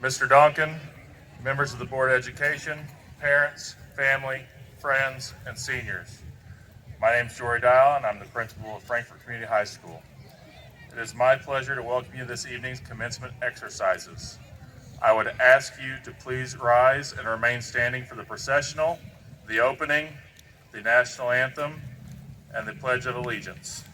Mr. Donkin, members of the Board of Education, parents, family, friends, and seniors. My name is Jory Dial, and I'm the principal of Frankfurt Community High School. It is my pleasure to welcome you to this evening's commencement exercises. I would ask you to please rise and remain standing for the processional, the opening, the national anthem, and the Pledge of Allegiance.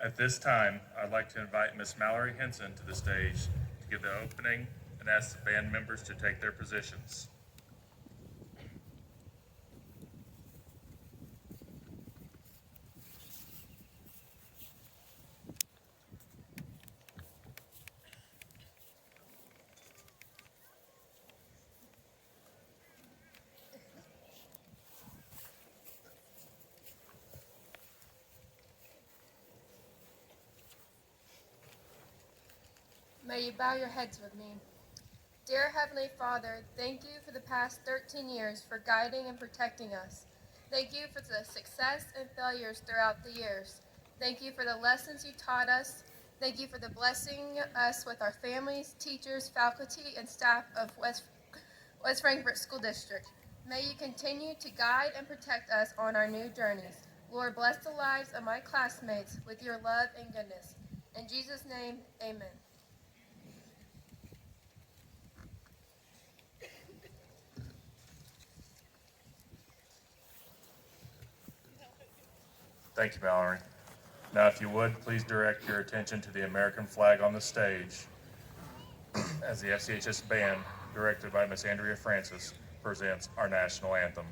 At this time, I'd like to invite Miss Mallory Henson to the stage to give the opening and ask the band members to take their positions. May you bow your heads with me. Dear Heavenly Father, thank you for the past 13 years for guiding and protecting us. Thank you for the success and failures throughout the years. Thank you for the lessons you taught us. Thank you for the blessing us with our families, teachers, faculty, and staff of West Frankfurt School District. May you continue to guide and protect us on our new journeys. Lord, bless the lives of my classmates with your love and goodness. In Jesus' name, amen. Thank you, Mallory. Now, if you would, please direct your attention to the American flag on the stage as the FCHS Band, directed by Miss Andrea Francis, presents our national anthem.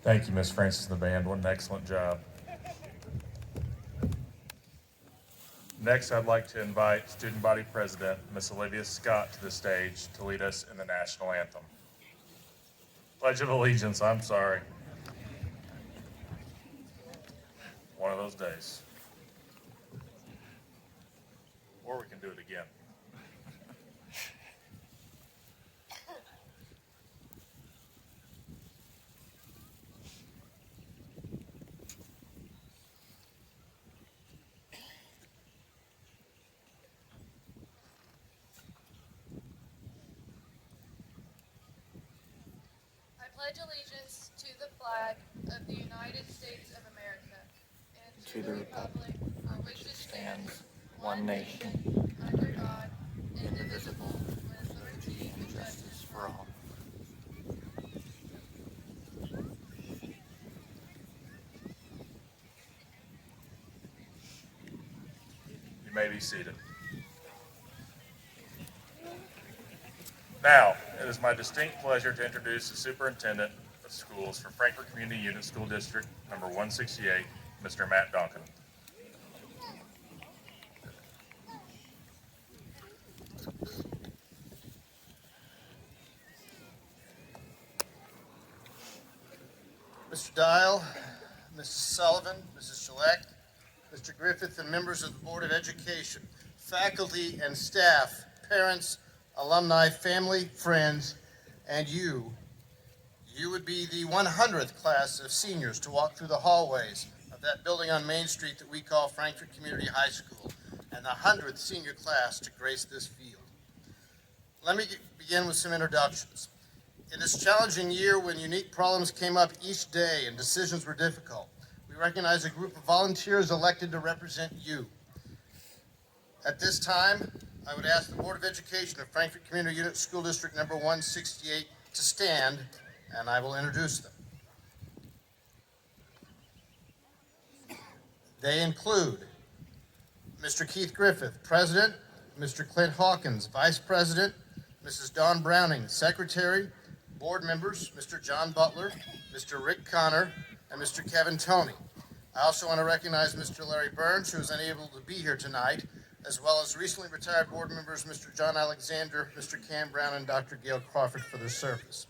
Thank you, Miss Francis and the band. What an excellent job. Next, I'd like to invite Student Body President, Miss Olivia Scott, to the stage to lead us in the national anthem. Pledge of Allegiance, I'm sorry. One of those days. Or we can do it again. Pledge allegiance to the flag of the United States of America and to the republic for which it stands, one nation, under God, indivisible, with liberty and justice for all. You may be seated. Now, it is my distinct pleasure to introduce the Superintendent of Schools for Frankfurt Community Unit School District number 168, Mr. Matt Duncan. Mr. Dial, Mrs. Sullivan, Mrs. Gillette, Mr. Griffith, and members of the Board of Education, faculty and staff, parents, alumni, family, friends, and you You would be the 100th class of seniors to walk through the hallways of that building on Main Street that we call Frankfurt Community High School, and the 100th senior class to grace this field. Let me begin with some introductions. In this challenging year when unique problems came up each day and decisions were difficult, we recognize a group of volunteers elected to represent you. At this time, I would ask the Board of Education of Frankfurt Community Unit School District number 168 to stand, and I will introduce them. They include Mr. Keith Griffith, President, Mr. Clint Hawkins, Vice President, Mrs. Dawn Browning, Secretary, Board members, Mr. John Butler, Mr. Rick Connor, and Mr. Kevin Toney. I also want to recognize Mr. Larry Burns, who is unable to be here tonight, as well as recently retired board members Mr. John Alexander, Mr. Cam Brown, and Dr. Gail Crawford for their service.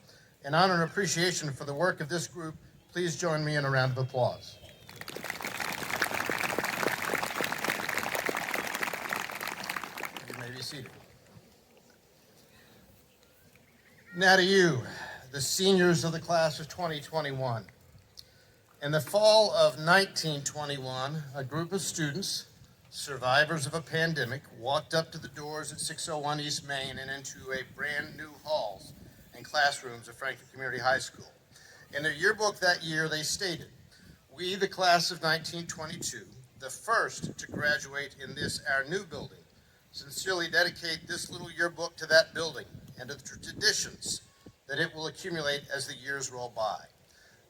In honor and appreciation for the work of this group, please join me in a round of applause. You may be seated. Now to you, the seniors of the class of 2021. In the fall of 1921, a group of students, survivors of a pandemic, walked up to the doors at 601 East Main and into a brand new halls and classrooms of Frankfurt Community High School. In their yearbook that year, they stated, "We, the class of 1922, the first to graduate in this, our new building, sincerely dedicate this little yearbook to that building and to the traditions that it will accumulate as the years roll by.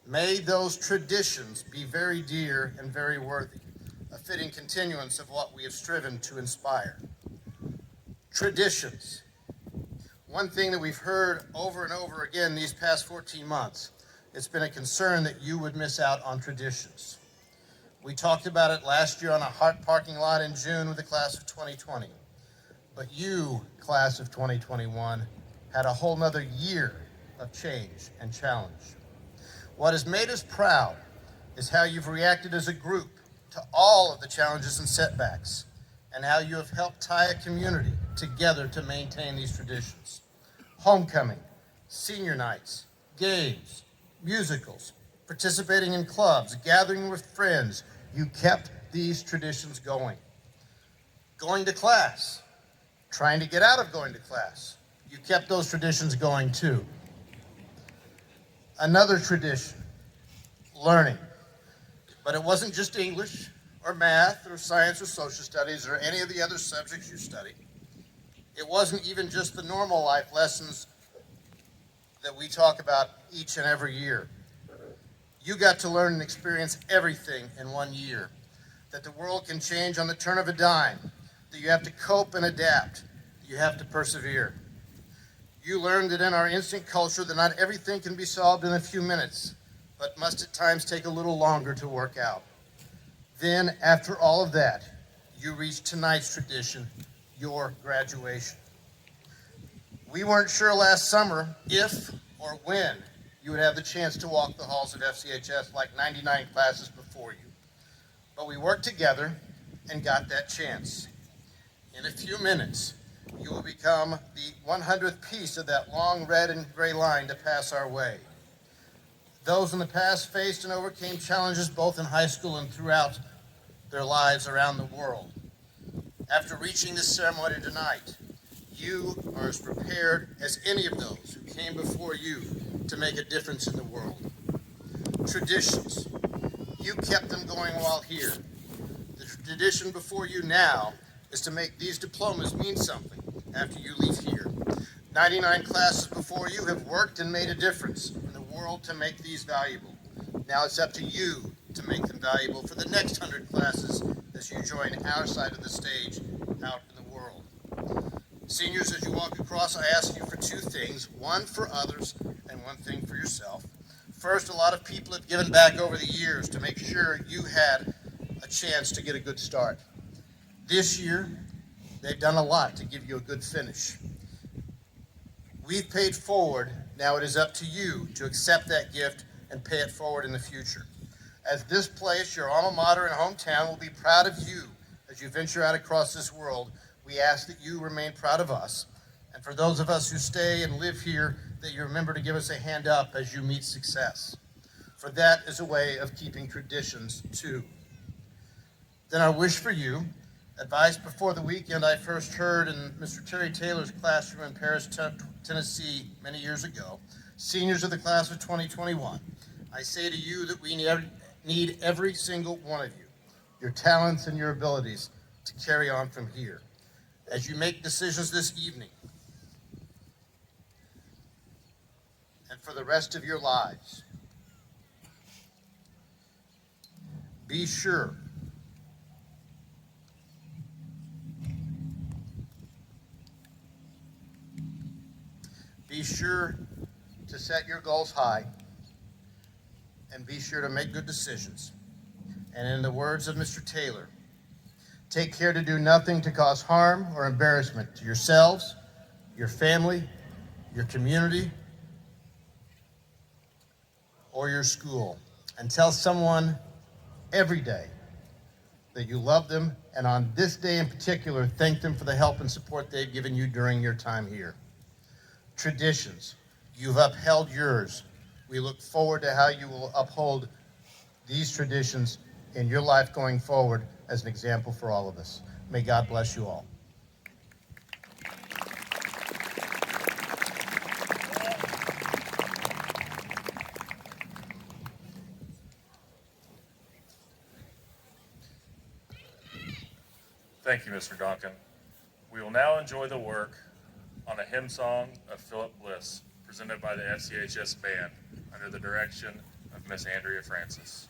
May those traditions be very dear and very worthy, a fitting continuance of what we have striven to inspire." Traditions. One thing that we've heard over and over again these past 14 months, it's been a concern that you would miss out on traditions. We talked about it last year on a Hart parking lot in June with the class of 2020. But you, class of 2021, had a whole nother year of change and challenge. What has made us proud is how you've reacted as a group to all of the challenges and setbacks, and how you have helped tie a community together to maintain these traditions. Homecoming, senior nights, games, musicals, participating in clubs, gathering with friends, you kept these traditions going. Going to class, trying to get out of going to class, you kept those traditions going too. Another tradition, learning. But it wasn't just English or math or science or social studies or any of the other subjects you studied. It wasn't even just the normal life lessons that we talk about each and every year. You got to learn and experience everything in 1 year. That the world can change on the turn of a dime, that you have to cope and adapt, you have to persevere. You learned that in our instant culture that not everything can be solved in a few minutes, but must at times take a little longer to work out. Then, after all of that, you reached tonight's tradition, your graduation. We weren't sure last summer if or when you would have the chance to walk the halls of FCHS like 99 classes before you. But we worked together and got that chance. In a few minutes, you will become the 100th piece of that long red and gray line to pass our way. Those in the past faced and overcame challenges both in high school and throughout their lives around the world. After reaching this ceremony tonight, you are as prepared as any of those who came before you to make a difference in the world. Traditions. You kept them going while here. The tradition before you now is to make these diplomas mean something after you leave here. 99 classes before you have worked and made a difference in the world to make these valuable. Now it's up to you to make them valuable for the next 100 classes as you join our side of the stage out in the world. Seniors, as you walk across, I ask you for two things, one for others and one thing for yourself. First, a lot of people have given back over the years to make sure you had a chance to get a good start. This year, they've done a lot to give you a good finish. We've paid forward, now it is up to you to accept that gift and pay it forward in the future. As this place, your alma mater and hometown, will be proud of you as you venture out across this world, we ask that you remain proud of us. And for those of us who stay and live here, that you remember to give us a hand up as you meet success, for that is a way of keeping traditions too. Then our wish for you, advised before the weekend I first heard in Mr. Terry Taylor's classroom in Paris, Tennessee many years ago. Seniors of the class of 2021, I say to you that we need every single one of you, your talents and your abilities to carry on from here. As you make decisions this evening and for the rest of your lives, be sure to set your goals high and be sure to make good decisions. And in the words of Mr. Taylor, take care to do nothing to cause harm or embarrassment to yourselves, your family, your community, or your school. And tell someone every day that you love them, and on this day in particular, thank them for the help and support they've given you during your time here. Traditions, you've upheld yours. We look forward to how you will uphold these traditions in your life going forward as an example for all of us. May God bless you all. Thank you, Mr. Duncan. We will now enjoy the work on a hymn song of Philip Bliss, presented by the FCHS Band, under the direction of Miss Andrea Francis.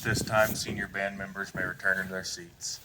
At this time, senior band members may return to their seats.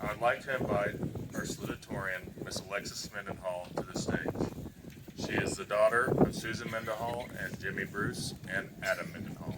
I would like to invite our salutatorian, Miss Alexis Mendenhall, to the stage. She is the daughter of Susan Mendenhall and Jimmy Bruce and Adam Mendenhall.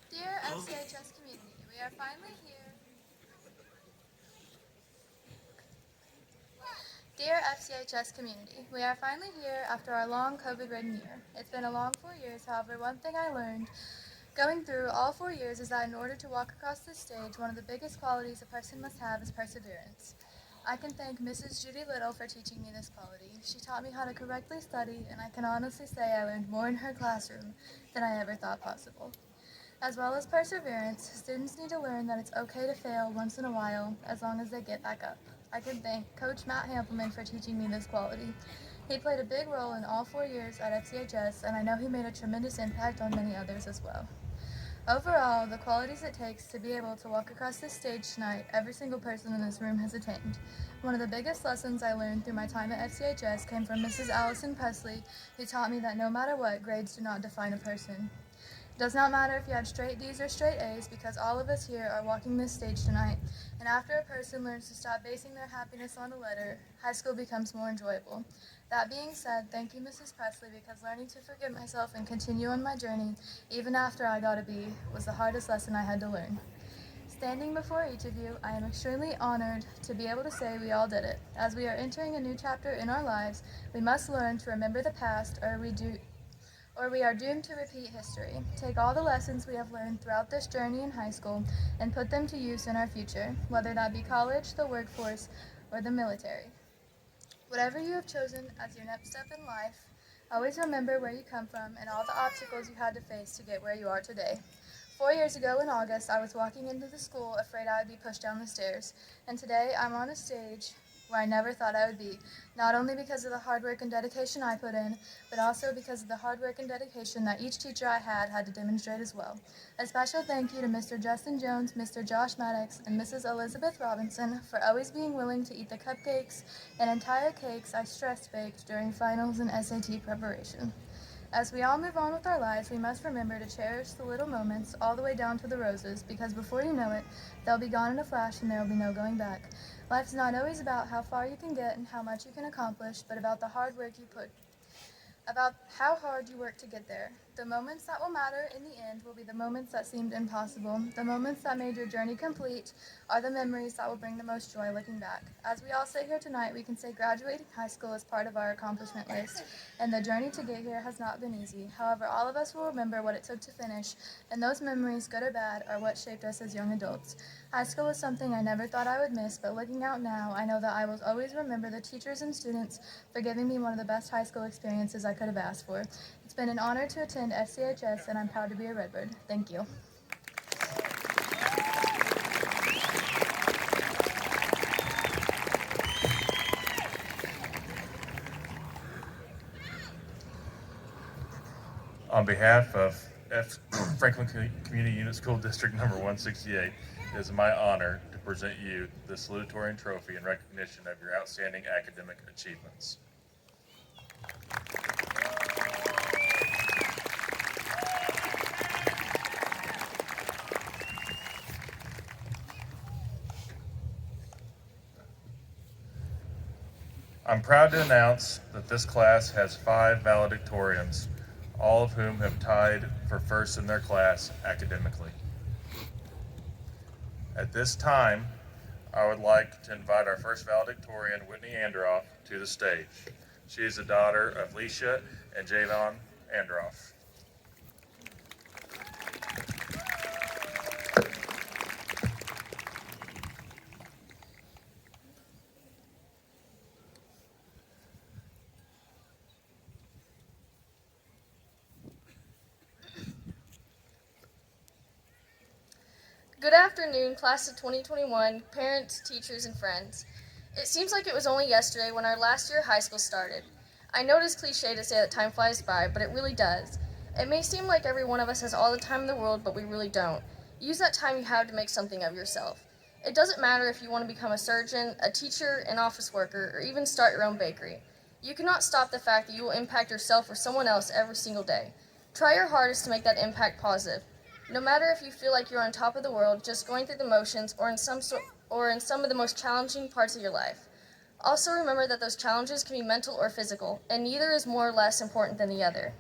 Dear FCHS community, we are finally here. Dear FCHS community, we are finally here after our long COVID-ridden year. It's been a long 4 years, however, one thing I learned going through all 4 years is that in order to walk across this stage, one of the biggest qualities a person must have is perseverance. I can thank Mrs. Judy Little for teaching me this quality. She taught me how to correctly study, and I can honestly say I learned more in her classroom than I ever thought possible. As well as perseverance, students need to learn that it's okay to fail once in a while as long as they get back up. I can thank Coach Matt Hampelman for teaching me this quality. He played a big role in all 4 years at FCHS, and I know he made a tremendous impact on many others as well. Overall, the qualities it takes to be able to walk across this stage tonight, every single person in this room has attained. One of the biggest lessons I learned through my time at FCHS came from Mrs. Allison Presley, who taught me that no matter what, grades do not define a person. It does not matter if you had straight D's or straight A's, because all of us here are walking this stage tonight, and after a person learns to stop basing their happiness on a letter, high school becomes more enjoyable. That being said, thank you, Mrs. Presley, because learning to forgive myself and continue on my journey, even after I got a B, was the hardest lesson I had to learn. Standing before each of you, I am extremely honored to be able to say we all did it. As we are entering a new chapter in our lives, we must learn to remember the past, or we are doomed to repeat history. Take all the lessons we have learned throughout this journey in high school and put them to use in our future, whether that be college, the workforce, or the military. Whatever you have chosen as your next step in life, always remember where you come from and all the obstacles you had to face to get where you are today. 4 years ago in August, I was walking into the school afraid I would be pushed down the stairs, and today I'm on a stage where I never thought I would be, not only because of the hard work and dedication I put in, but also because of the hard work and dedication that each teacher I had to demonstrate as well. A special thank you to Mr. Justin Jones, Mr. Josh Maddox, and Mrs. Elizabeth Robinson for always being willing to eat the cupcakes and entire cakes I stress-baked during finals and SAT preparation. As we all move on with our lives, we must remember to cherish the little moments all the way down to the roses, because before you know it, they'll be gone in a flash and there will be no going back. Life's not always about how far you can get and how much you can accomplish, but about the hard work you put, about how hard you work to get there. The moments that will matter in the end will be the moments that seemed impossible. The moments that made your journey complete are the memories that will bring the most joy looking back. As we all sit here tonight, we can say graduating high school is part of our accomplishment list, and the journey to get here has not been easy. However, all of us will remember what it took to finish, and those memories, good or bad, are what shaped us as young adults. High school was something I never thought I would miss, but looking out now, I know that I will always remember the teachers and students for giving me one of the best high school experiences I could have asked for. It's been an honor to attend FCHS, and I'm proud to be a Redbird. Thank you. On behalf of Franklin Community Unit School District Number 168, it is my honor to present you the Salutatorian Trophy in recognition of your outstanding academic achievements. I'm proud to announce that this class has 5 valedictorians, all of whom have tied for first in their class academically. At this time, I would like to invite our first valedictorian, Whitney Androff, to the stage. She is the daughter of Leisha and Javon Androff. Good afternoon, class of 2021, parents, teachers, and friends. It seems like it was only yesterday when our last year of high school started. I know it is cliche to say that time flies by, but it really does. It may seem like every one of us has all the time in the world, but we really don't. Use that time you have to make something of yourself. It doesn't matter if you want to become a surgeon, a teacher, an office worker, or even start your own bakery. You cannot stop the fact that you will impact yourself or someone else every single day. Try your hardest to make that impact positive. No matter if you feel like you're on top of the world, just going through the motions, or in some of the most challenging parts of your life. Also remember that those challenges can be mental or physical, and neither is more or less important than the other.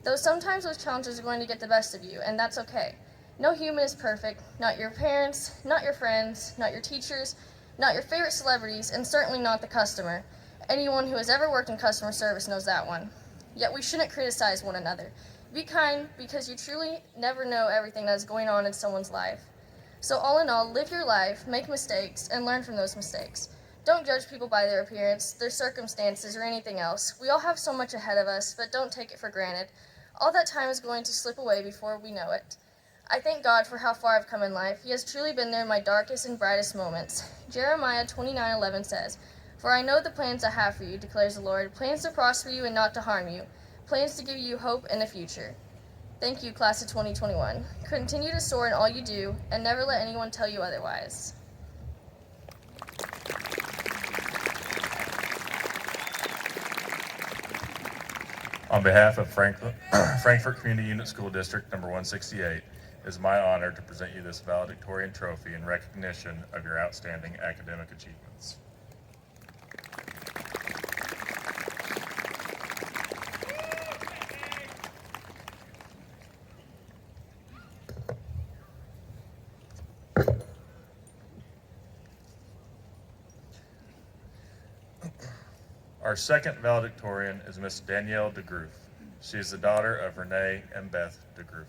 Though sometimes those challenges are going to get the best of you, and that's okay. No human is perfect, not your parents, not your friends, not your teachers, not your favorite celebrities, and certainly not the customer. Anyone who has ever worked in customer service knows that one. Yet we shouldn't criticize one another. Be kind, because you truly never know everything that is going on in someone's life. So all in all, live your life, make mistakes, and learn from those mistakes. Don't judge people by their appearance, their circumstances, or anything else. We all have so much ahead of us, but don't take it for granted. All that time is going to slip away before we know it. I thank God for how far I've come in life. He has truly been there in my darkest and brightest moments. Jeremiah 29:11 says, "For I know the plans I have for you, declares the Lord, plans to prosper you and not to harm you, plans to give you hope and a future." Thank you, class of 2021. Continue to soar in all you do, and never let anyone tell you otherwise. On behalf of Frankfurt Community Unit School District number 168, it is my honor to present you this Valedictorian Trophy in recognition of your outstanding academic achievements. Our second valedictorian is Miss Danielle DeGruff. She is the daughter of Renee and Beth DeGruff.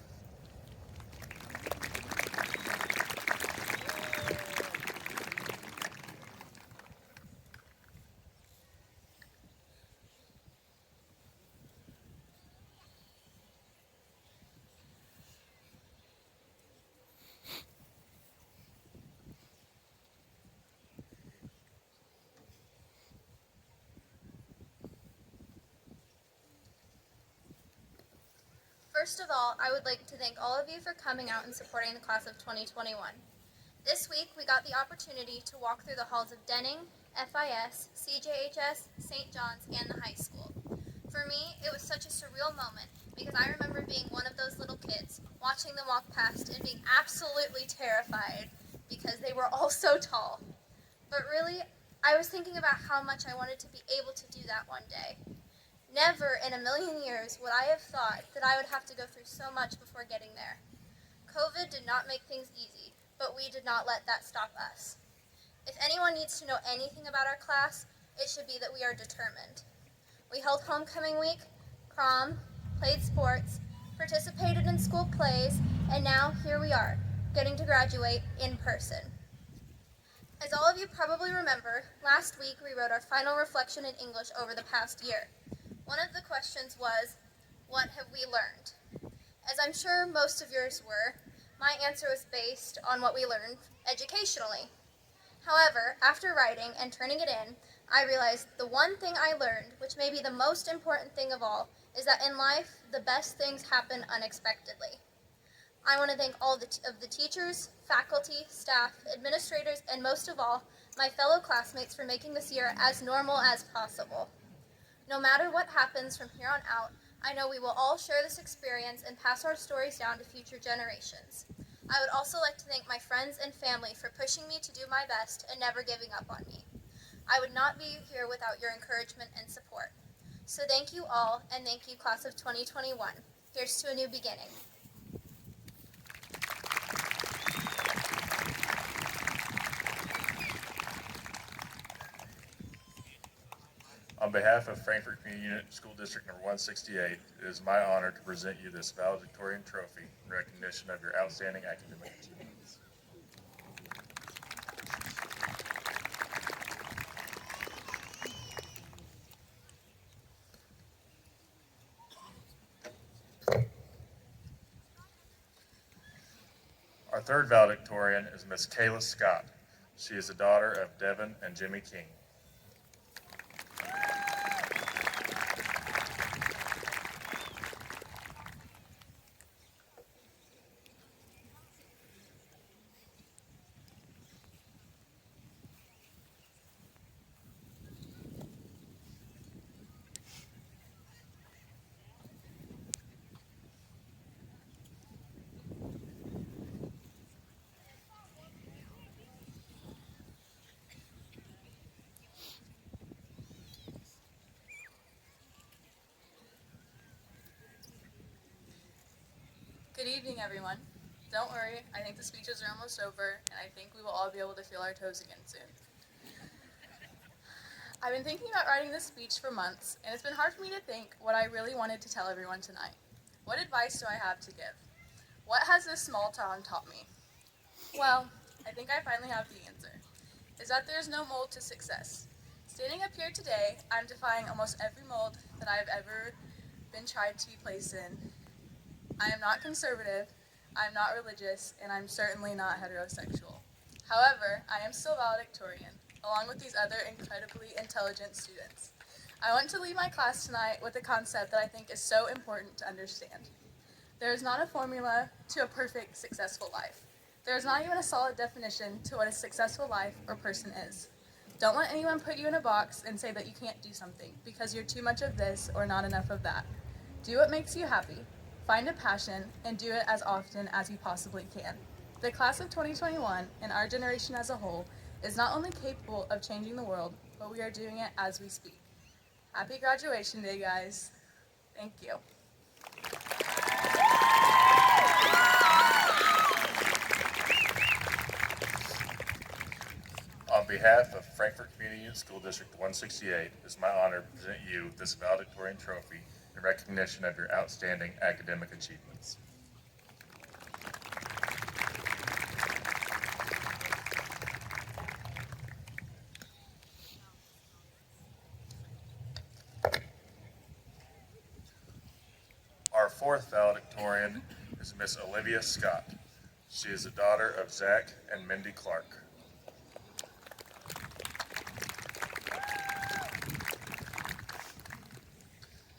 First of all, I would like to thank all of you for coming out and supporting the class of 2021. This week, we got the opportunity to walk through the halls of Denning, FIS, CJHS, St. John's, and the high school. For me, it was such a surreal moment because I remember being one of those little kids, watching them walk past and being absolutely terrified because they were all so tall. But really, I was thinking about how much I wanted to be able to do that one day. Never in a million years would I have thought that I would have to go through so much before getting there. COVID did not make things easy, but we did not let that stop us. If anyone needs to know anything about our class, it should be that we are determined. We held homecoming week, prom, played sports, participated in school plays, and now here we are, getting to graduate in person. As all of you probably remember, last week we wrote our final reflection in English over the past year. One of the questions was, what have we learned? As I'm sure most of yours were, my answer was based on what we learned educationally. However, after writing and turning it in, I realized the one thing I learned, which may be the most important thing of all, is that in life, the best things happen unexpectedly. I want to thank all of the teachers, faculty, staff, administrators, and most of all, my fellow classmates for making this year as normal as possible. No matter what happens from here on out, I know we will all share this experience and pass our stories down to future generations. I would also like to thank my friends and family for pushing me to do my best and never giving up on me. I would not be here without your encouragement and support. So thank you all, and thank you, class of 2021. Here's to a new beginning. On behalf of Frankfurt Community Unit School District Number 168, it is my honor to present you this Valedictorian Trophy in recognition of your outstanding academic achievements. Our third valedictorian is Miss Kayla Scott. She is the daughter of Devin and Jimmy King. Good evening, everyone. Don't worry, I think the speeches are almost over, and I think we will all be able to feel our toes again soon. I've been thinking about writing this speech for months, and it's been hard for me to think what I really wanted to tell everyone tonight. What advice do I have to give? What has this small town taught me? Well, I think I finally have the answer. Is that there's no mold to success. Standing up here today, I'm defying almost every mold that I've ever been tried to be placed in. I am not conservative, I'm not religious, and I'm certainly not heterosexual. However, I am still valedictorian, along with these other incredibly intelligent students. I want to leave my class tonight with a concept that I think is so important to understand. There is not a formula to a perfect, successful life. There is not even a solid definition to what a successful life or person is. Don't let anyone put you in a box and say that you can't do something because you're too much of this or not enough of that. Do what makes you happy. Find a passion and do it as often as you possibly can. The class of 2021 and our generation as a whole is not only capable of changing the world, but we are doing it as we speak. Happy graduation day, guys. Thank you. On behalf of Frankfurt Community Unit School District 168, it is my honor to present you this Valedictorian Trophy in recognition of your outstanding academic achievements. Our fourth valedictorian is Miss Olivia Scott. She is the daughter of Zach and Mindy Clark.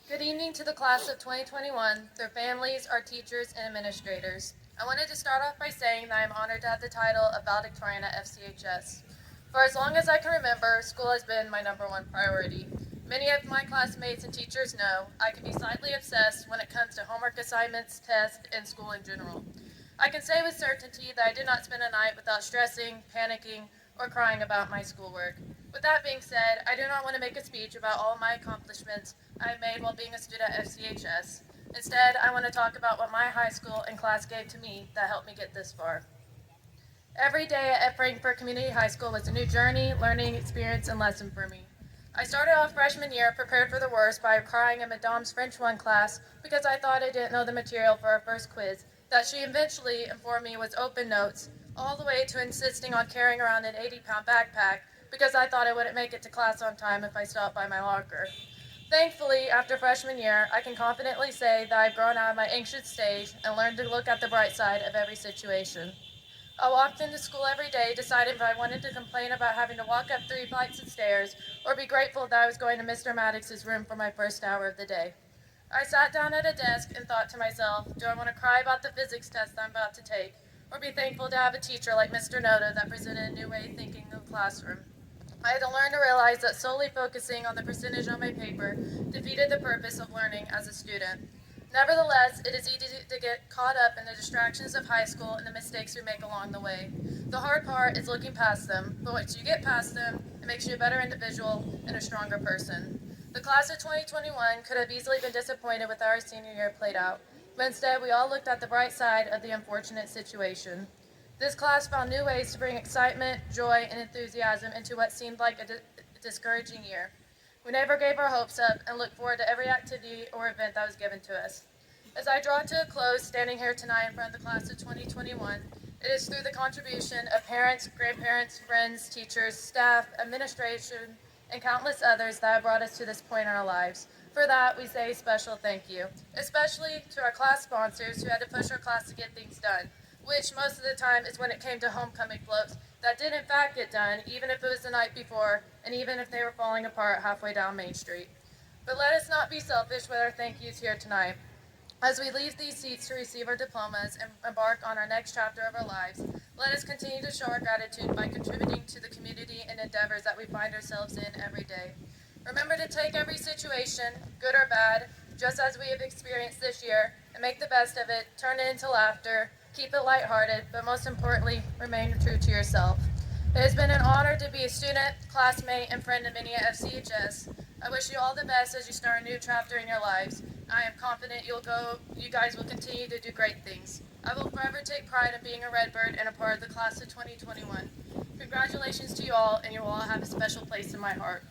Good evening to the class of 2021, their families, our teachers, and administrators. I wanted to start off by saying that I am honored to have the title of valedictorian at FCHS. For as long as I can remember, school has been my #1 priority. Many of my classmates and teachers know I can be slightly obsessed when it comes to homework assignments, tests, and school in general. I can say with certainty that I did not spend a night without stressing, panicking, or crying about my schoolwork. With that being said, I do not want to make a speech about all my accomplishments I have made while being a student at FCHS. Instead, I want to talk about what my high school and class gave to me that helped me get this far. Every day at Frankfurt Community High School was a new journey, learning experience, and lesson for me. I started off freshman year prepared for the worst by crying in Madame's French 1 class because I thought I didn't know the material for our first quiz that she eventually informed me was open notes, all the way to insisting on carrying around an 80-pound backpack because I thought I wouldn't make it to class on time if I stopped by my locker. Thankfully, after freshman year, I can confidently say that I've grown out of my anxious stage and learned to look at the bright side of every situation. I walked into school every day deciding if I wanted to complain about having to walk up 3 flights of stairs or be grateful that I was going to Mr. Maddox's room for my first hour of the day. I sat down at a desk and thought to myself, do I want to cry about the physics test I'm about to take, or be thankful to have a teacher like Mr. Noda that presented a new way of thinking in the classroom? I had to learn to realize that solely focusing on the percentage on my paper defeated the purpose of learning as a student. Nevertheless, it is easy to get caught up in the distractions of high school and the mistakes we make along the way. The hard part is looking past them, but once you get past them, It makes you a better individual and a stronger person. The class of 2021 could have easily been disappointed with how our senior year played out, but instead we all looked at the bright side of the unfortunate situation. This class found new ways to bring excitement, joy, and enthusiasm into what seemed like a discouraging year. We never gave our hopes up and looked forward to every activity or event that was given to us. As I draw to a close, standing here tonight in front of the class of 2021, it is through the contribution of parents, grandparents, friends, teachers, staff, administration, and countless others that have brought us to this point in our lives. For that, we say a special thank you, especially to our class sponsors who had to push our class to get things done, which most of the time is when it came to homecoming floats that did in fact get done, even if it was the night before, and even if they were falling apart halfway down Main Street. But let us not be selfish with our thank yous here tonight. As we leave these seats to receive our diplomas and embark on our next chapter of our lives, let us continue to show our gratitude by contributing to the community and endeavors that we find ourselves in every day. Remember to take every situation, good or bad, just as we have experienced this year, and make the best of it, turn it into laughter, keep it lighthearted, but most importantly, remain true to yourself. It has been an honor to be a student, classmate, and friend of many at FCHS. I wish you all the best as you start a new chapter in your lives. I am confident you guys will continue to do great things. I will forever take pride in being a Redbird and a part of the class of 2021. Congratulations to you all, and you will all have a special place in my heart.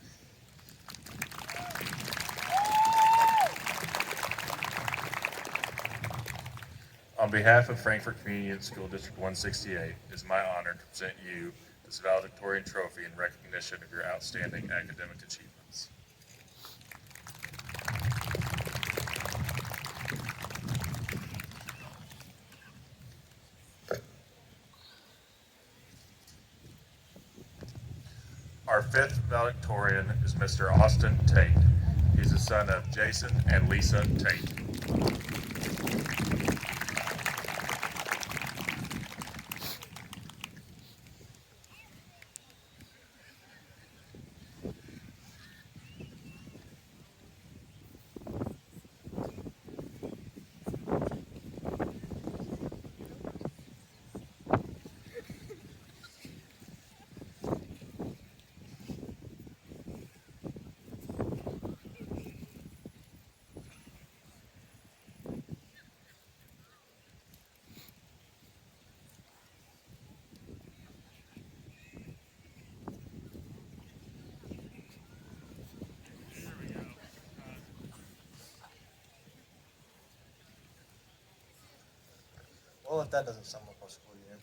On behalf of Frankfurt Community School District 168, it is my honor to present you this Valedictorian Trophy in recognition of your outstanding academic achievements. Our fifth valedictorian is Mr. Austin Tate. He's the son of Jason and Lisa Tate. Well, if that doesn't sum up our school year.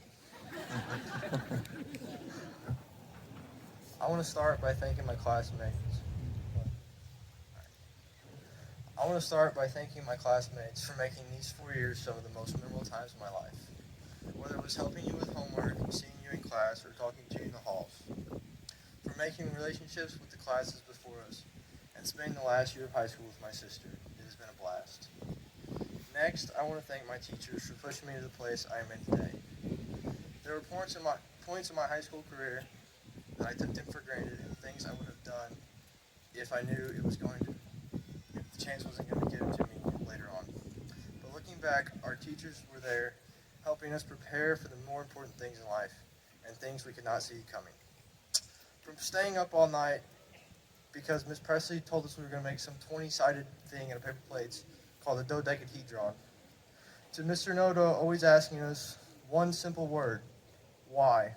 I want to start by thanking my classmates. For making these 4 years some of the most memorable times of my life. Whether it was helping you with homework, seeing you in class, or talking to you in the halls. For making relationships with the classes before us, and spending the last year of high school with my sister. It has been a blast. Next, I want to thank my teachers for pushing me to the place I am in today. There were points in my high school career that I took them for granted and things I would have done if I knew if the chance wasn't going to be given to me later on. But looking back, our teachers were there helping us prepare for the more important things in life and things we could not see coming. From staying up all night because Miss Presley told us we were going to make some 20-sided thing out of paper plates called the dodecahedron, to Mr. Noda always asking us one simple word, why?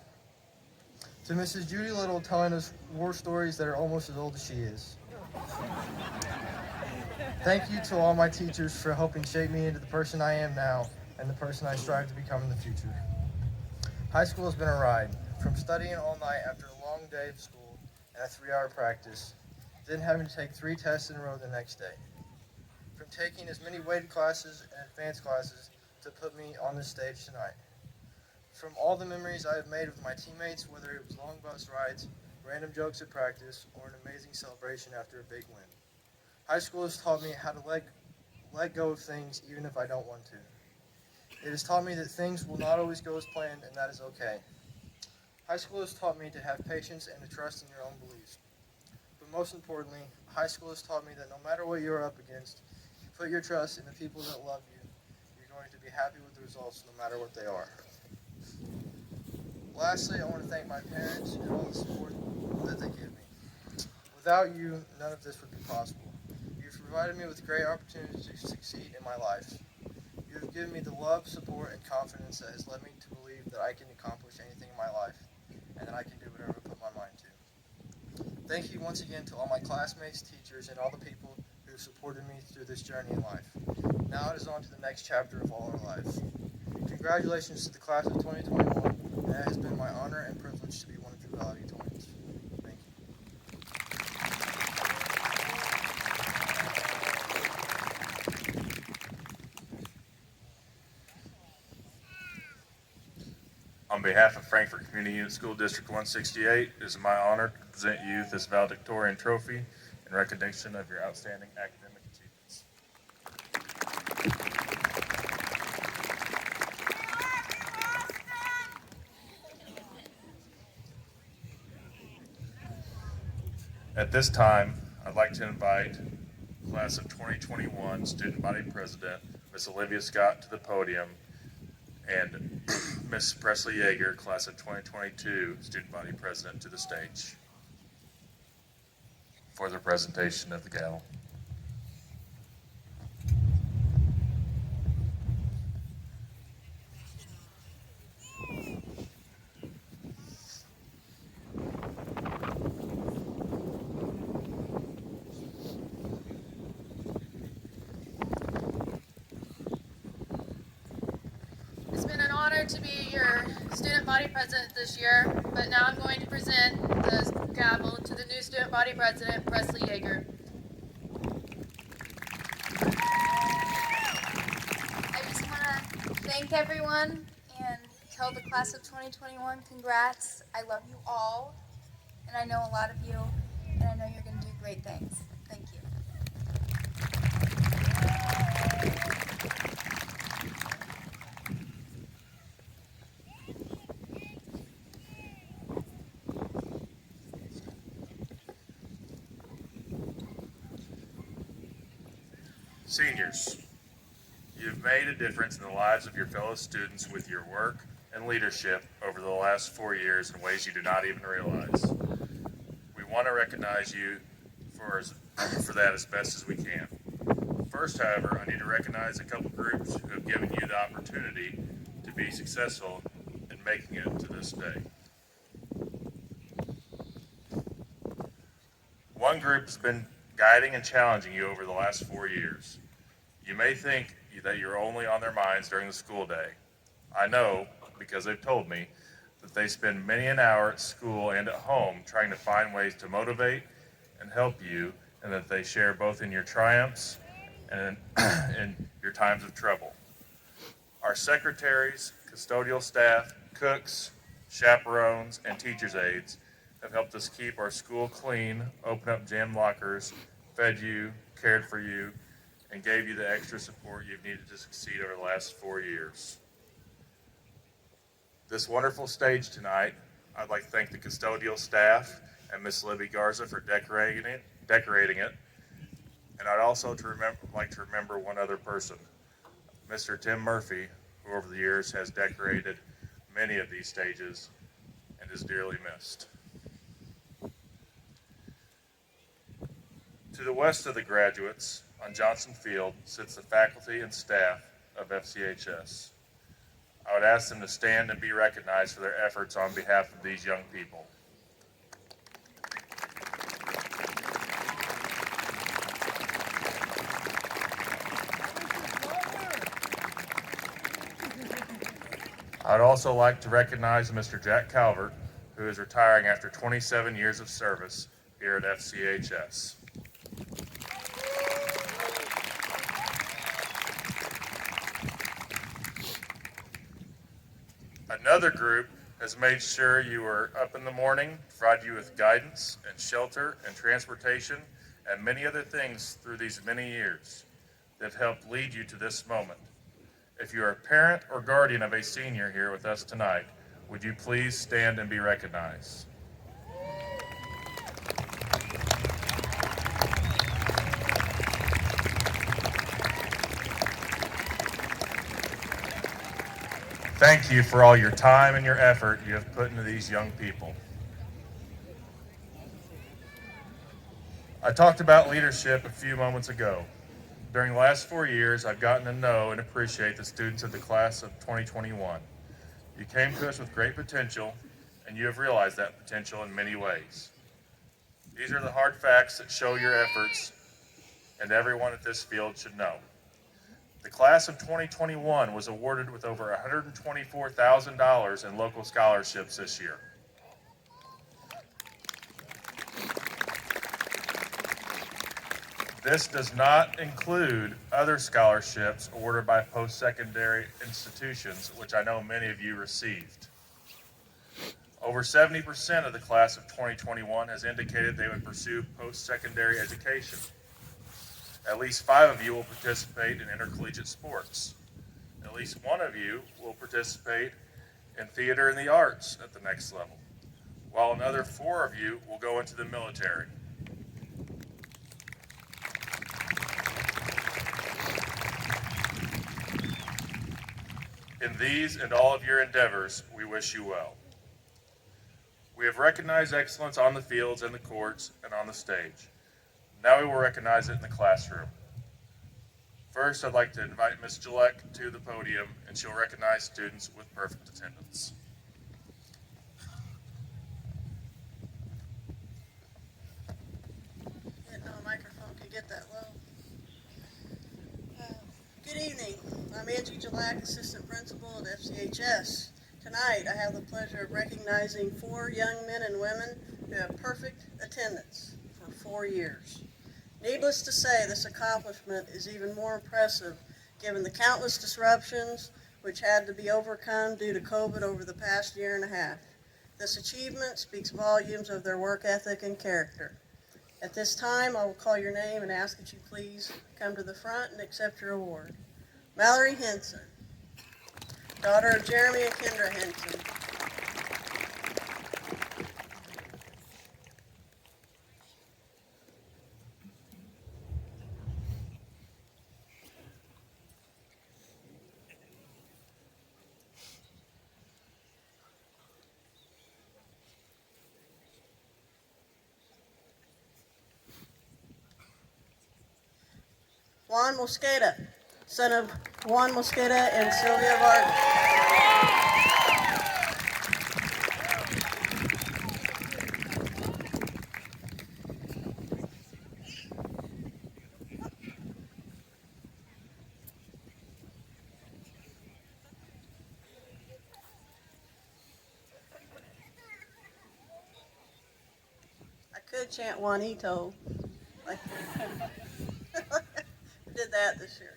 To Mrs. Judy Little telling us war stories that are almost as old as she is. Thank you to all my teachers for helping shape me into the person I am now and the person I strive to become in the future. High school has been a ride, from studying all night after a long day of school and a 3-hour practice, then having to take 3 tests in a row the next day. From taking as many weighted classes and advanced classes to put me on this stage tonight. From all the memories I have made with my teammates, whether it was long bus rides, random jokes at practice, or an amazing celebration after a big win. High school has taught me how to let go of things even if I don't want to. It has taught me that things will not always go as planned, and that is okay. High school has taught me to have patience and to trust in your own beliefs. But most importantly, high school has taught me that no matter what you're up against, you put your trust in the people that love you, you're going to be happy with the results no matter what they are. Lastly, I want to thank my parents and all the support that they give me. Without you, none of this would be possible. You've provided me with great opportunities to succeed in my life. You have given me the love, support, and confidence that has led me to believe that I can accomplish anything in my life and that I can do whatever I put my mind to. Thank you once again to all my classmates, teachers, and all the people who have supported me through this journey in life. Now it is on to the next chapter of all our lives. Congratulations to the class of 2021, and it has been my honor and privilege to be one of your valedictorians. Thank you. On behalf of Frankfurt Community Unit School District 168, it is my honor to present you this Valedictorian Trophy in recognition of your outstanding academic achievements. At this time, I'd like to invite Class of 2021 Student Body President, Miss Olivia Scott, to the podium, and Miss Presley Yeager, Class of 2022 Student Body President, to the stage for the presentation of the gavel. It's been an honor to be your student body president this year, but now I'm going to present the gavel to the new student body president, Presley Yeager. I just want to thank everyone and tell the class of 2021 congrats. I love you all, and I know a lot of you, and I know you're going to do great things. Thank you. Seniors, you've made a difference in the lives of your fellow students with your work and leadership over the last 4 years in ways you do not even realize. We want to recognize you for that as best as we can. First, however, I need to recognize a couple groups who have given you the opportunity to be successful in making it to this day. One group has been guiding and challenging you over the last 4 years. You may think that you're only on their minds during the school day. I know, because they've told me, that they spend many an hour at school and at home trying to find ways to motivate and help you, and that they share both in your triumphs and in your times of trouble. Our secretaries, custodial staff, cooks, chaperones, and teachers' aides have helped us keep our school clean, open up gym lockers, fed you, cared for you, and gave you the extra support you've needed to succeed over the last 4 years. This wonderful stage tonight, I'd like to thank the custodial staff and Miss Libby Garza for decorating it. And I'd also like to remember one other person, Mr. Tim Murphy, who over the years has decorated many of these stages and is dearly missed. To the west of the graduates, on Johnson Field, sits the faculty and staff of FCHS. I would ask them to stand and be recognized for their efforts on behalf of these young people. I'd also like to recognize Mr. Jack Calvert, who is retiring after 27 years of service here at FCHS. Another group has made sure you are up in the morning, provide you with guidance and shelter and transportation and many other things through these many years that have helped lead you to this moment. If you are a parent or guardian of a senior here with us tonight, would you please stand and be recognized? Thank you for all your time and your effort you have put into these young people. I talked about leadership a few moments ago. During the last 4 years, I've gotten to know and appreciate the students of the class of 2021. You came to us with great potential, and you have realized that potential in many ways. These are the hard facts that show your efforts, and everyone at this field should know. The class of 2021 was awarded with over $124,000 in local scholarships this year. This does not include other scholarships awarded by post-secondary institutions, which I know many of you received. Over 70% of the class of 2021 has indicated they would pursue post-secondary education. At least 5 of you will participate in intercollegiate sports. At least 1 of you will participate in theater and the arts at the next level, while another 4 of you will go into the military. In these and all of your endeavors, we wish you well. We have recognized excellence on the fields and the courts and on the stage. Now we will recognize it in the classroom. First, I'd like to invite Ms. Gillette to the podium, and she'll recognize students with perfect attendance. Getting on a microphone can get that low. Good evening. I'm Angie Gillette, Assistant Principal at FCHS. Tonight, I have the pleasure of recognizing 4 young men and women who have perfect attendance for 4 years. Needless to say, this accomplishment is even more impressive given the countless disruptions which had to be overcome due to COVID over the past year and a half. This achievement speaks volumes of their work ethic and character. At this time, I will call your name and ask that you please come to the front and accept your award. Mallory Henson, daughter of Jeremy and Kendra Henson. Juan Mosqueda, son of Juan Mosqueda and Sylvia Vargas. I could chant Juanito. Like did that this year.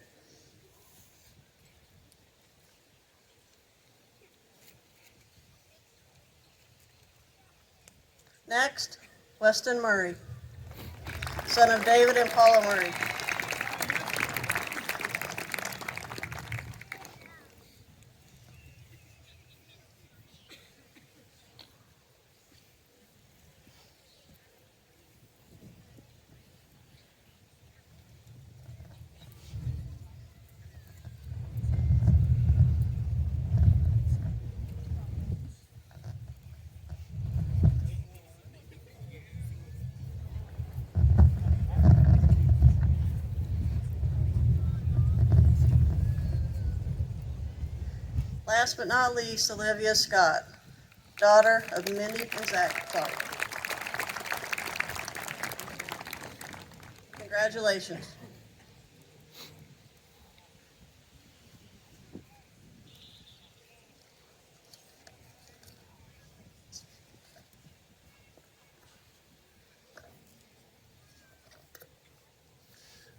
Next, Weston Murray, son of David and Paula Murray. Last but not least, Olivia Scott, daughter of Mindy and Zach Scott. Congratulations.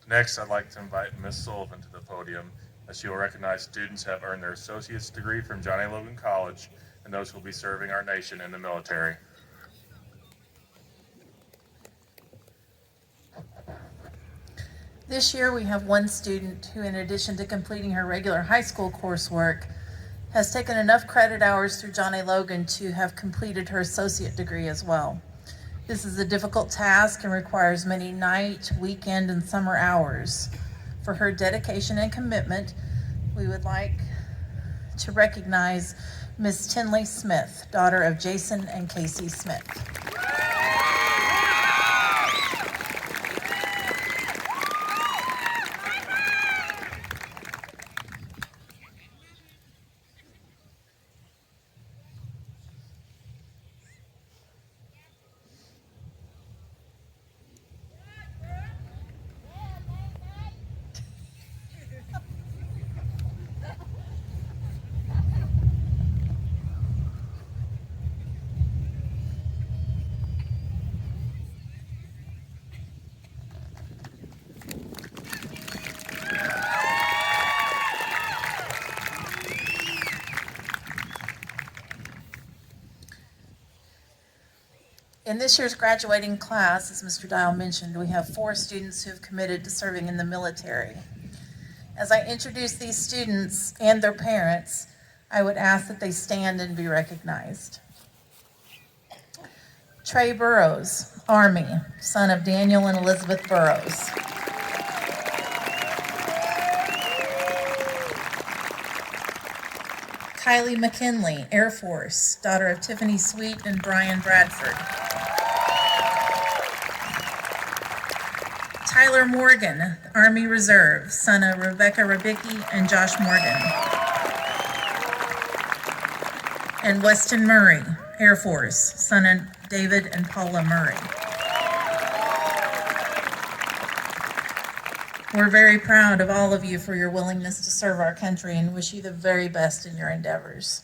Next, I'd like to invite Ms. Sullivan to the podium, as she will recognize students who have earned their associate's degree from John A. Logan College and those who will be serving our nation in the military. This year we have one student who, in addition to completing her regular high school coursework, has taken enough credit hours through John A. Logan to have completed her associate degree as well. This is a difficult task and requires many night, weekend, and summer hours. For her dedication and commitment, we would like to recognize Miss Tinley Smith, daughter of Jason and Casey Smith. In this year's graduating class, as Mr. Dial mentioned, we have 4 students who have committed to serving in the military. As I introduce these students and their parents, I would ask that they stand and be recognized. Trey Burrows, Army, son of Danielle and Elizabeth Burrows. Kylie McKinley, Air Force, daughter of Tiffany Sweet and Brian Bradford. Tyler Morgan, Army Reserve, son of Rebecca Rabicki and Josh Morgan. And Weston Murray, Air Force, son of David and Paula Murray. We're very proud of all of you for your willingness to serve our country and wish you the very best in your endeavors.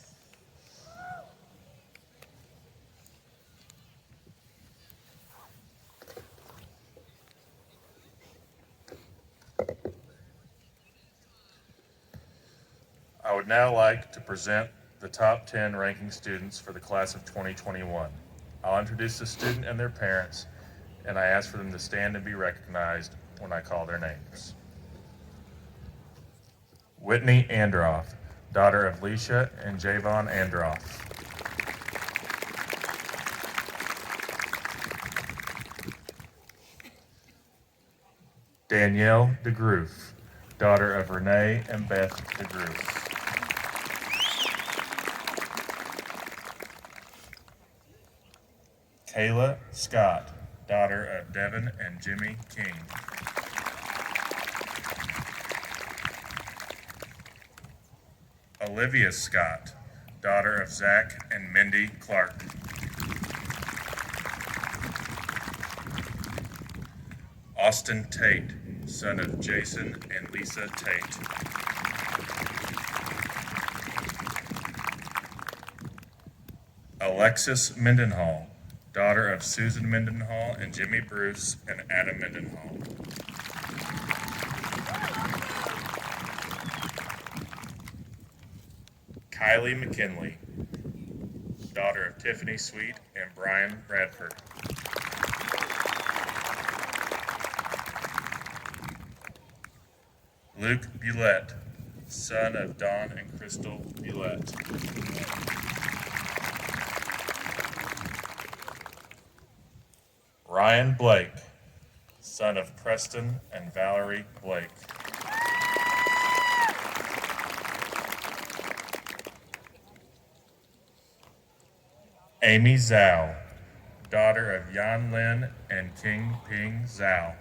I would now like to present the top 10 ranking students for the class of 2021. I'll introduce the student and their parents, and I ask for them to stand and be recognized when I call their names. Whitney Androff, daughter of Leisha and Javon Androff. Danielle DeGroof, daughter of Renee and Beth DeGroof. Kayla Scott, daughter of Devin and Jimmy King. Olivia Scott, daughter of Zach and Mindy Clark. Austin Tate, son of Jason and Lisa Tate. Alexis Mendenhall, daughter of Susan Mendenhall and Jimmy Bruce and Adam Mendenhall. Kylie McKinley, daughter of Tiffany Sweet and Brian Bradford. Luke Bulette, son of Don and Crystal Bulette. Ryan Blake, son of Preston and Valerie Blake. Amy Zhao, daughter of Yan Lin and King Ping Zhao.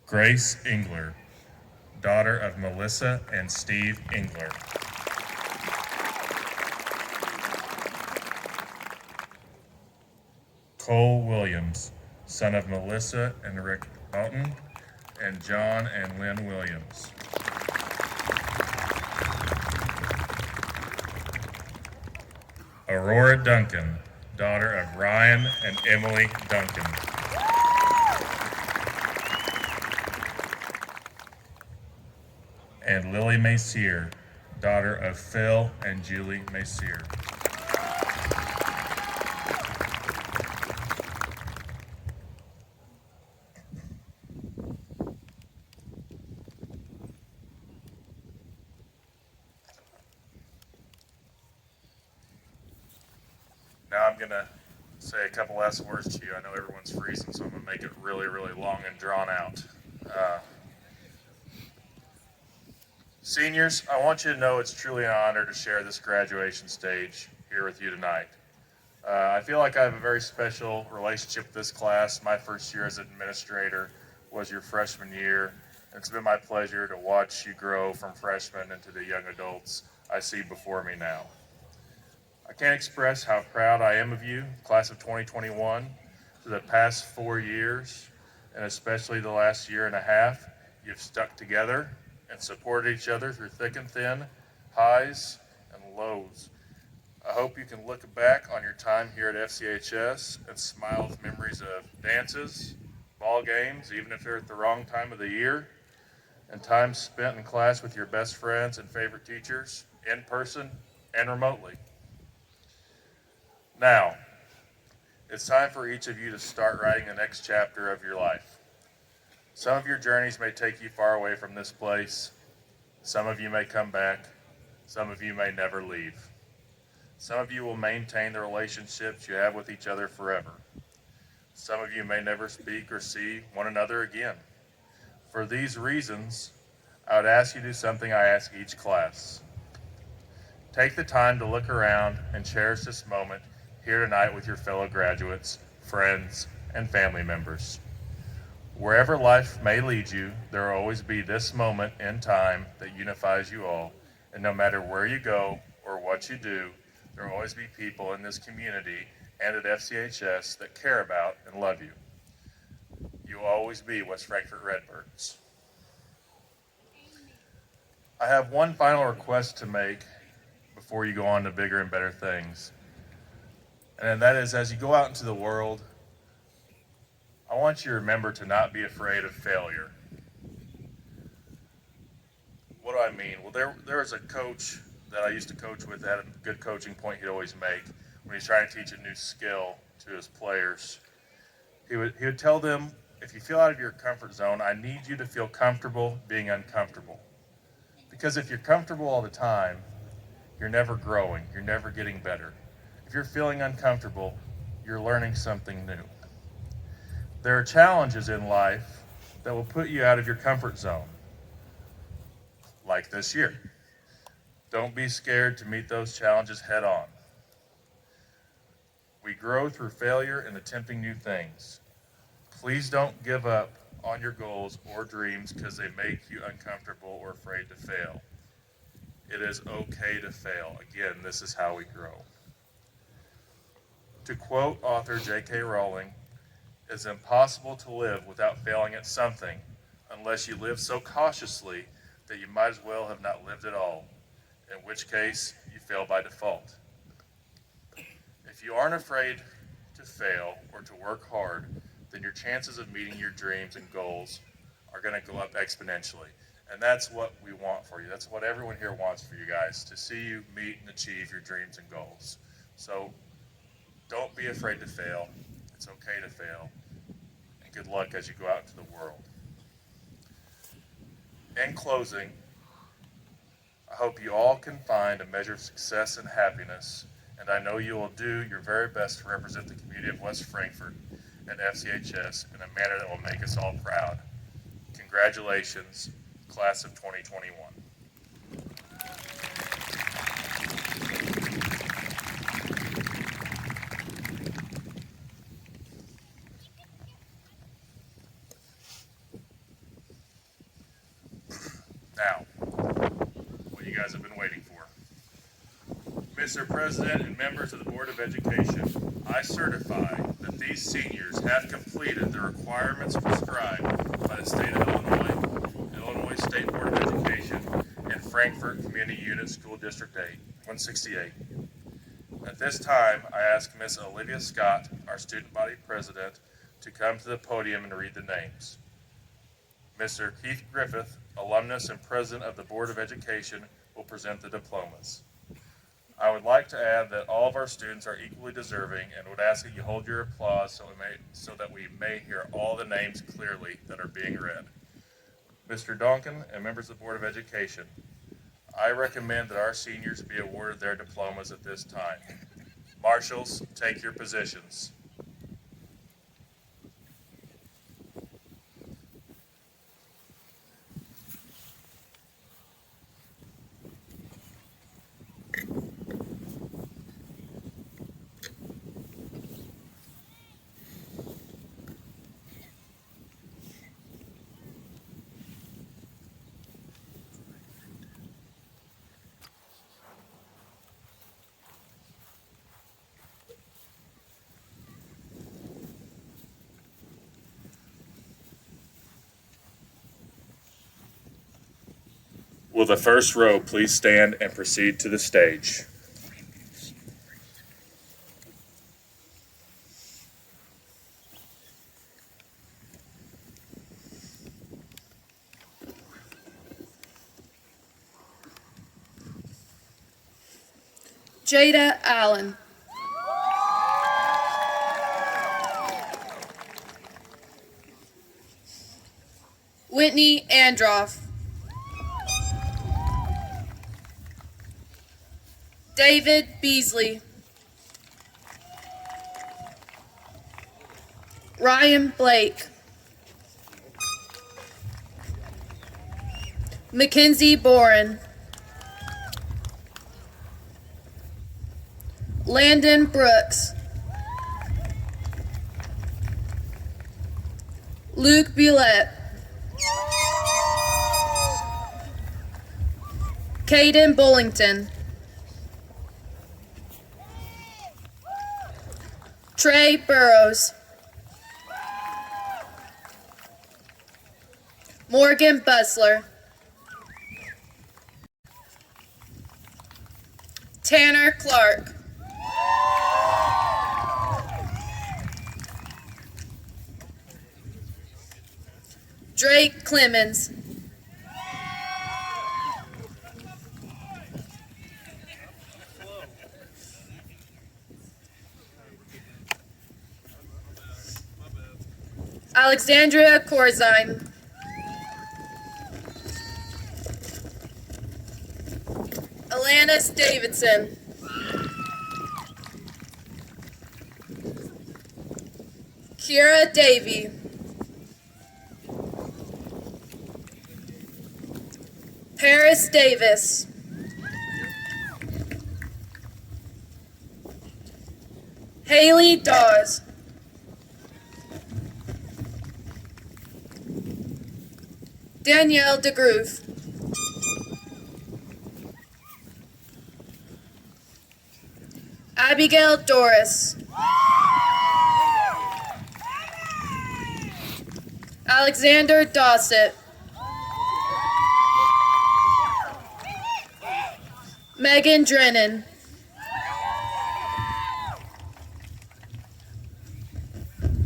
Grace Engler, daughter of Melissa and Steve Engler. Cole Williams, son of Melissa and Rick Dalton and John and Lynn Williams. Aurora Duncan, daughter of Ryan and Emily Duncan. And Lily Messier, daughter of Phil and Julie Messier. Now I'm going to say a couple last words to you. I know everyone's freezing, so I'm going to make it really, really long and drawn out. Seniors, I want you to know it's truly an honor to share this graduation stage here with you tonight. I feel like I have a very special relationship with this class. My first year as an administrator was your freshman year. It's been my pleasure to watch you grow from freshmen into the young adults I see before me now. I can't express how proud I am of you, class of 2021. For the past 4 years, and especially the last year and a half, you've stuck together and supported each other through thick and thin, highs and lows. I hope you can look back on your time here at FCHS and smile with memories of dances, ball games, even if they're at the wrong time of the year, and time spent in class with your best friends and favorite teachers, in person and remotely. Now, it's time for each of you to start writing the next chapter of your life. Some of your journeys may take you far away from this place. Some of you may come back. Some of you may never leave. Some of you will maintain the relationships you have with each other forever. Some of you may never speak or see one another again. For these reasons, I would ask you to do something I ask each class. Take the time to look around and cherish this moment here tonight with your fellow graduates, friends, and family members. Wherever life may lead you, there will always be this moment in time that unifies you all, and no matter where you go or what you do, there will always be people in this community and at FCHS that care about and love you. You will always be West Frankfurt Redbirds. I have one final request to make before you go on to bigger and better things. And that is, as you go out into the world, I want you to remember to not be afraid of failure. What do I mean? Well, there was a coach that I used to coach with that had a good coaching point he'd always make when he's trying to teach a new skill to his players. He would tell them, if you feel out of your comfort zone, I need you to feel comfortable being uncomfortable. Because if you're comfortable all the time, you're never growing, you're never getting better. If you're feeling uncomfortable, you're learning something new. There are challenges in life that will put you out of your comfort zone, like this year. Don't be scared to meet those challenges head on. We grow through failure and attempting new things. Please don't give up on your goals or dreams because they make you uncomfortable or afraid to fail. It is okay to fail. Again, this is how we grow. To quote author J.K. Rowling, it's impossible to live without failing at something unless you live so cautiously that you might as well have not lived at all, in which case you fail by default. If you aren't afraid to fail or to work hard, then your chances of meeting your dreams and goals are going to go up exponentially. And that's what we want for you. That's what everyone here wants for you guys, to see you meet and achieve your dreams and goals. So don't be afraid to fail. It's okay to fail. And good luck as you go out into the world. In closing, I hope you all can find a measure of success and happiness, and I know you will do your very best to represent the community of West Frankfurt and FCHS in a manner that will make us all proud. Congratulations, class of 2021. Now, what you guys have been waiting for. Mr. President and members of the Board of Education, I certify that these seniors have completed the requirements prescribed by the state of Illinois State Board of Education, and Frankfurt Community Unit School District 168. At this time, I ask Ms. Olivia Scott, our student body president, to come to the podium and read the names. Mr. Keith Griffith, alumnus and president of the Board of Education, will present the diplomas. I would like to add that all of our students are equally deserving and would ask that you hold your applause so that we may hear all the names clearly that are being read. Mr. Donkin and members of the Board of Education, I recommend that our seniors be awarded their diplomas at this time. Marshals, take your positions. Will the first row please stand and proceed to the stage? Jada Allen. Whitney Androff. David Beasley. Ryan Blake. Mackenzie Boren. Landon Brooks. Luke Bulette. Caden Bullington. Trey Burrows. Morgan Busler. Tanner Clark. Drake Clemens. Alexandria Corzine. Alanis Davidson. Kira Davey. Paris Davis. Haley Dawes. Danielle DeGroof. Abigail Doris. Alexander Dossett. Megan Drennan.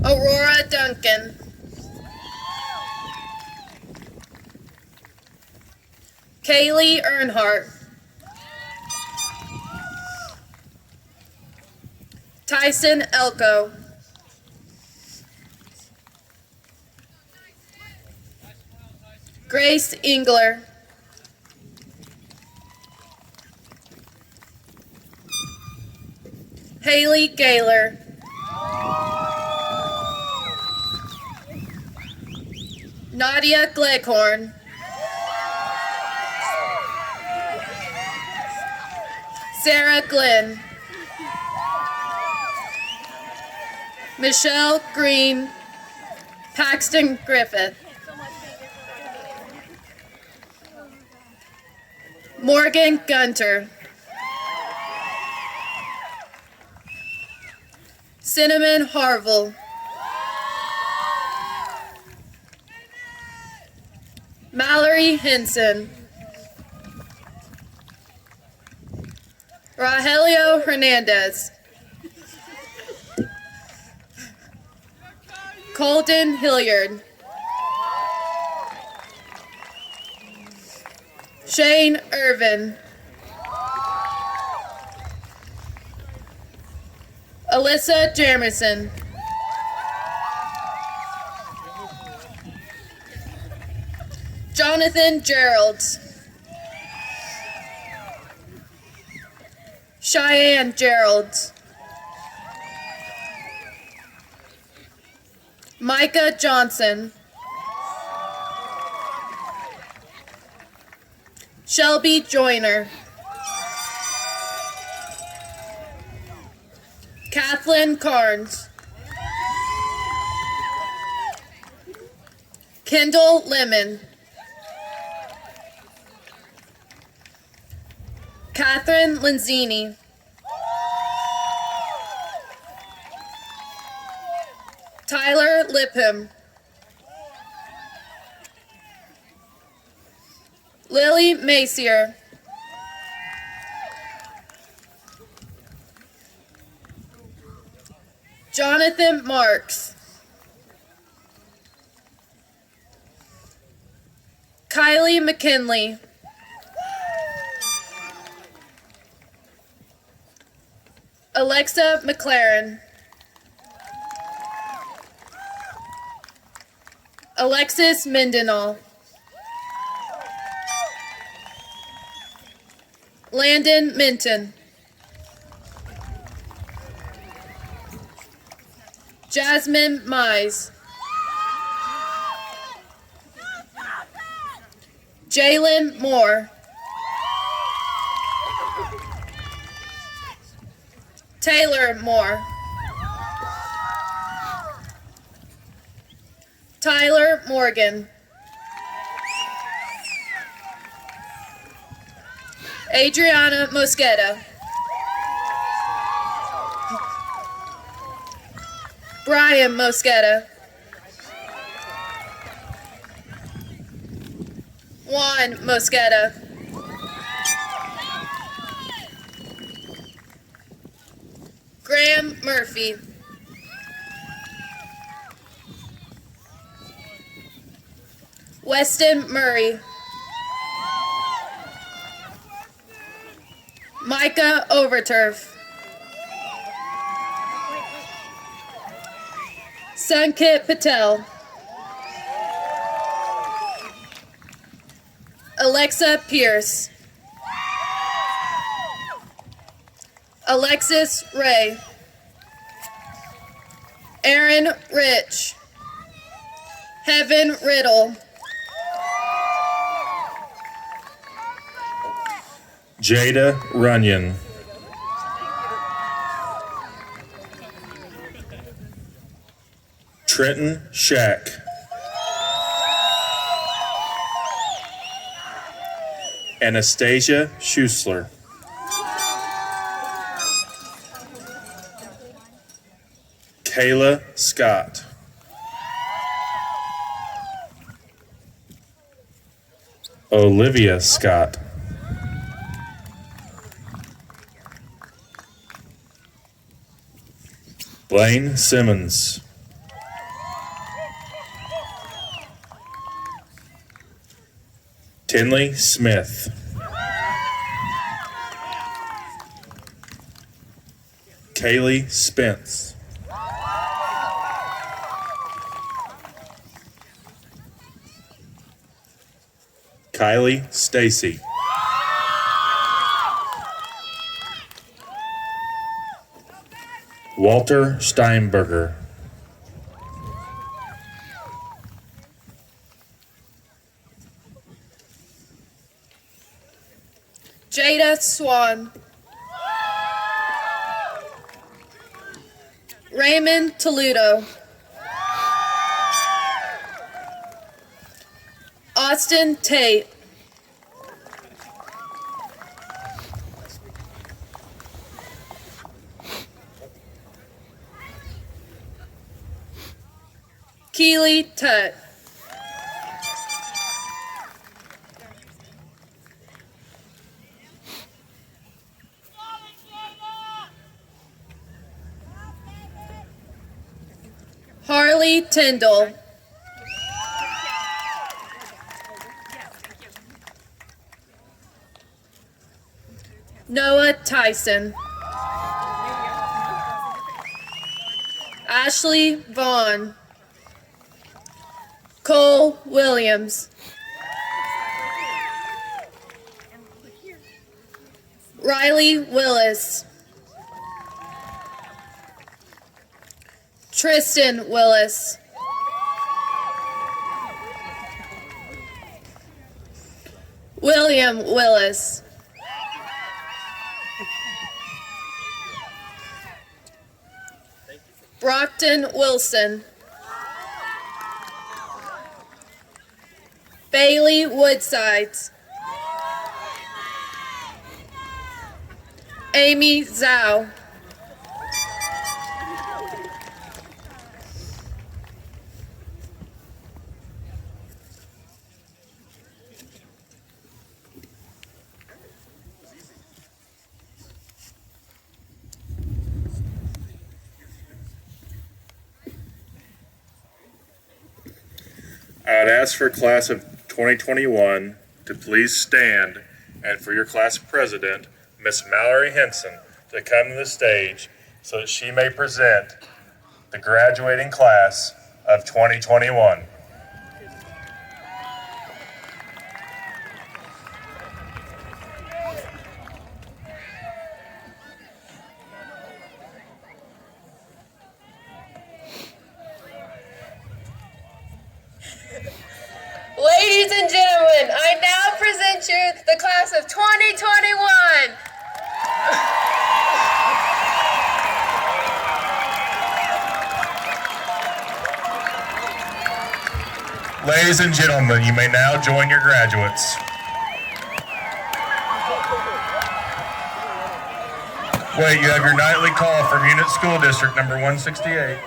Aurora Duncan. Kaylee Earnhardt. Tyson Elko. Grace Engler. Haley Gaylor. Nadia Gleghorn. Sarah Glenn. Michelle Green. Paxton Griffith. Morgan Gunter. Cinnamon Harville. Mallory Henson. Rogelio Hernandez. Colton Hilliard. Shane Irvin. Alyssa Jamerson. Jonathan Geralds. Cheyenne Geralds. Micah Johnson. Shelby Joyner. Kathleen Carnes. Kendall Lemon. Catherine Lenzini. Tyler Lipham. Lily Macier. Jonathan Marks. Kylie McKinley. Alexa McLaren. Alexis Mendenhall. Landon Minton. Jasmine Mize. Jalen Moore. Taylor Moore. Tyler Morgan. Adriana Mosqueda. Brian Mosqueda. Juan Mosqueda. Graham Murphy. Weston Murray. Micah Overturf. Sankit Patel. Alexa Pierce. Alexis Ray. Aaron Rich. Heaven Riddle. Jada Runyon. Trenton Shack. Anastasia Schusler. Kayla Scott. Olivia Scott. Blaine Simmons. Tinley Smith. Kaylee Spence. Kylie Stacy. Walter Steinberger. Jada Swan. Raymond Toledo. Austin Tate. Keely Tutt. Harley Tyndall. Noah Tyson. Ashley Vaughn. Cole Williams. Riley Willis. Tristan Willis. William Willis. Brockton Wilson. Bailey Woodsides. Amy Zhao. I would ask for class of 2021 to please stand, and for your class president, Miss Mallory Henson, to come to the stage so that she may present the graduating class of 2021. Ladies and gentlemen, I now present you the class of 2021. Ladies and gentlemen, you may now join your graduates. Wait, you have your nightly call from Unit School District number 168.